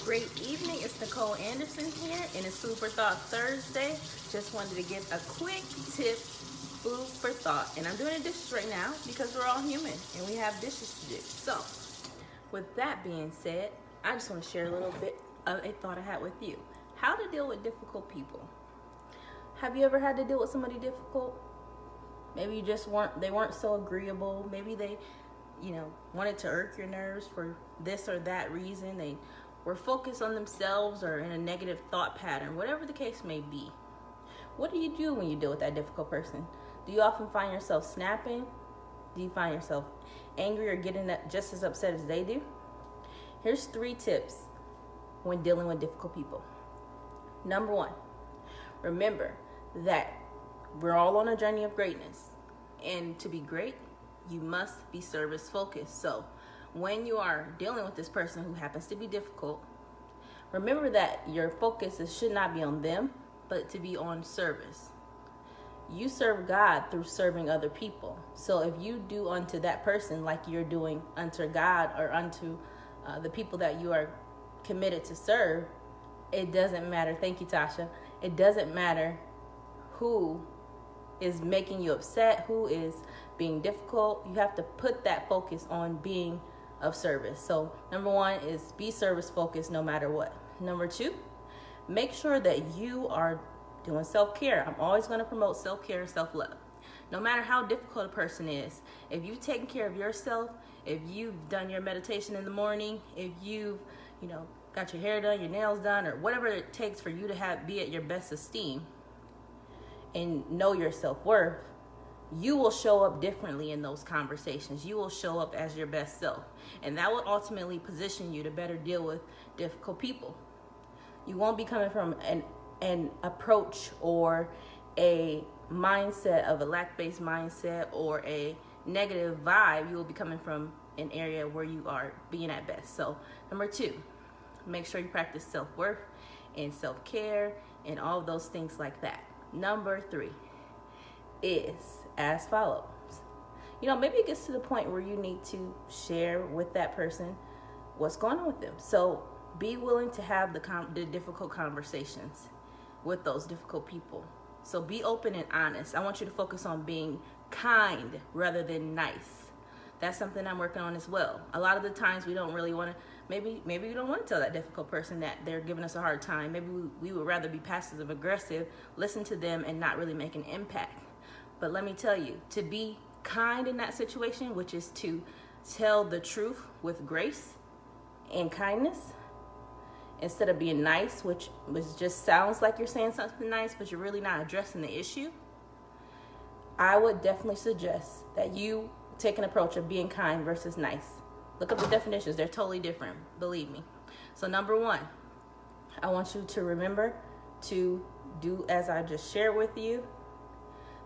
Great evening, it's Nicole Anderson here, and it's Food for Thought Thursday. Just wanted to give a quick tip, food for thought. And I'm doing the dishes right now because we're all human and we have dishes to do. So, with that being said, I just want to share a little bit of a thought I had with you. How to deal with difficult people. Have you ever had to deal with somebody difficult? Maybe you just weren't so agreeable. Maybe they, wanted to irk your nerves for this or that reason. They were focused on themselves or in a negative thought pattern, whatever the case may be. What do you do when you deal with that difficult person? Do you often find yourself snapping? Do you find yourself angry or getting just as upset as they do? Here's 3 tips when dealing with difficult people. Number 1, remember that we're all on a journey of greatness. And to be great, you must be service focused. So when you are dealing with this person who happens to be difficult, remember that your focus should not be on them, but to be on service. You serve God through serving other people. So if you do unto that person like you're doing unto God or unto the people that you are committed to serve, it doesn't matter. Thank you, Tasha. It doesn't matter who is making you upset, who is being difficult. You have to put that focus on being of service. So number 1 is be service focused no matter what. Number 2, make sure that you are doing self-care. I'm always going to promote self-care and self-love. No matter how difficult a person is, if you've taken care of yourself, if you've done your meditation in the morning, if you've, got your hair done, your nails done, or whatever it takes for you to be at your best esteem and know your self-worth, you will show up differently in those conversations. You will show up as your best self. And that will ultimately position you to better deal with difficult people. You won't be coming from an approach or a mindset of a lack-based mindset or a negative vibe. You will be coming from an area where you are being at best. So number 2, make sure you practice self-worth and self-care and all of those things like that. Number 3 is as follows. Maybe it gets to the point where you need to share with that person what's going on with them. So be willing to have the difficult conversations with those difficult people. So be open and honest. I want you to focus on being kind rather than nice. That's something I'm working on as well. A lot of the times we don't really want to, maybe we don't want to tell that difficult person that they're giving us a hard time. Maybe we would rather be passive aggressive, listen to them and not really make an impact. But let me tell you, to be kind in that situation, which is to tell the truth with grace and kindness, instead of being nice, which just sounds like you're saying something nice, but you're really not addressing the issue, I would definitely suggest that you take an approach of being kind versus nice. Look up the definitions. They're totally different, believe me. So number 1, I want you to remember to do as I just shared with you.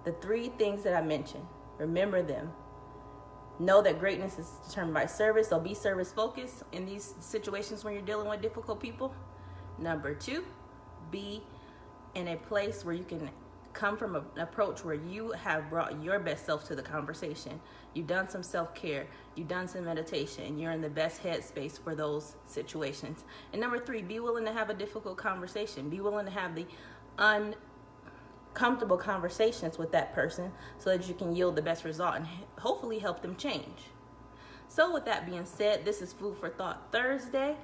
The 3 things that I mentioned, remember them. Know that greatness is determined by service, so be service focused in these situations when you're dealing with difficult people. Number 2, be in a place where you can come from an approach where you have brought your best self to the conversation. You've done some self-care, you've done some meditation, you're in the best headspace for those situations. And number 3, be willing to have a difficult conversation. Be willing to have the uncomfortable conversations with that person so that you can yield the best result and hopefully help them change. So with that being said, this is Food for Thought Thursday.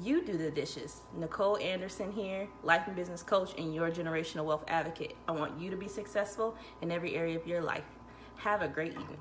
You do the dishes. Nicole Anderson here, life and business coach and your generational wealth advocate. I want you to be successful in every area of your life. Have a great evening.